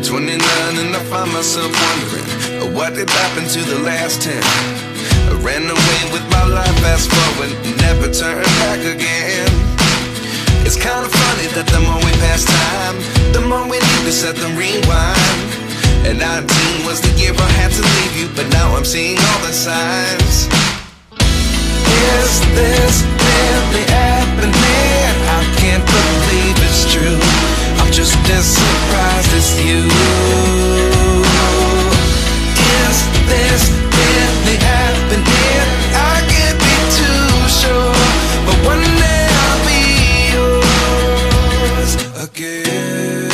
29 and I find myself wondering what did happen to the last 10. I ran away with my life, fast forward, never turn back again. It's kind of funny that the more we pass time, the more we need to set the rewind. And 19 was the year I had to leave you, but now I'm seeing all the signs. Is this really happening? I can't believe it's true. I'm just as surprised as you. Is this really happening? I can't be too sure, but one day I'll be yours again.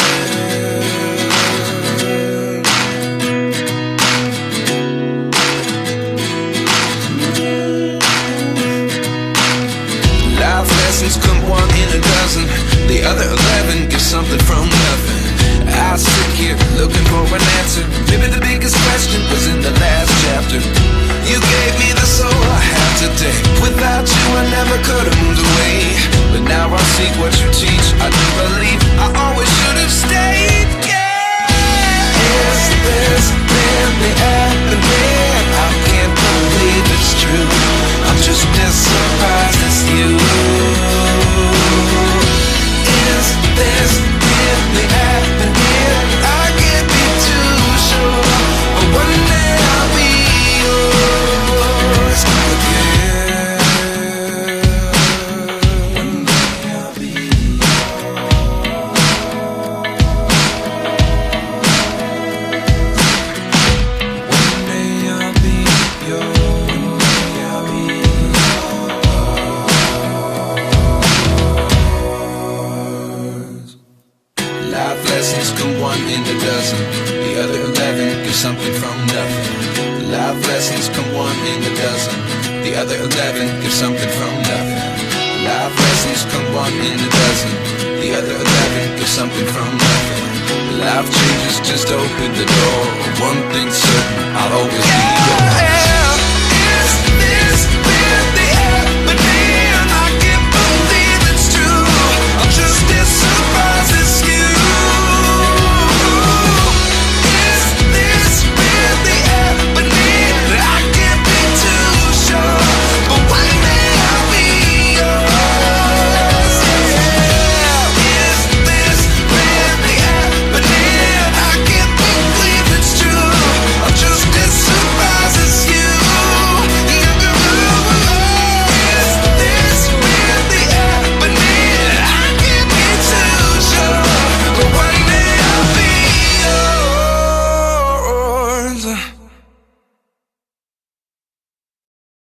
Life lessons come one in a dozen. The other 11 give something from nothing. I sit here looking for an answer. Maybe the biggest question was in the last chapter. You gave me the soul I have today. Without you I never could have moved away. But now I see what you teach. I do believe I always should have stayed. Yeah. Is this really happening? I can't believe it's true. I'm just as surprised as you. Is this really happening? I can't be too sure, but one day I'll be yours again. One day I'll be One day I'll be yours. One day I'll be yours. Life lessons come one in a dozen. The other 11 give something from nothing. Life lessons come one in a dozen. The other 11 give something from nothing. Life lessons come one in a dozen. The other 11 give something from nothing. Life changes, just open the door. One thing's certain, I'll always be yours.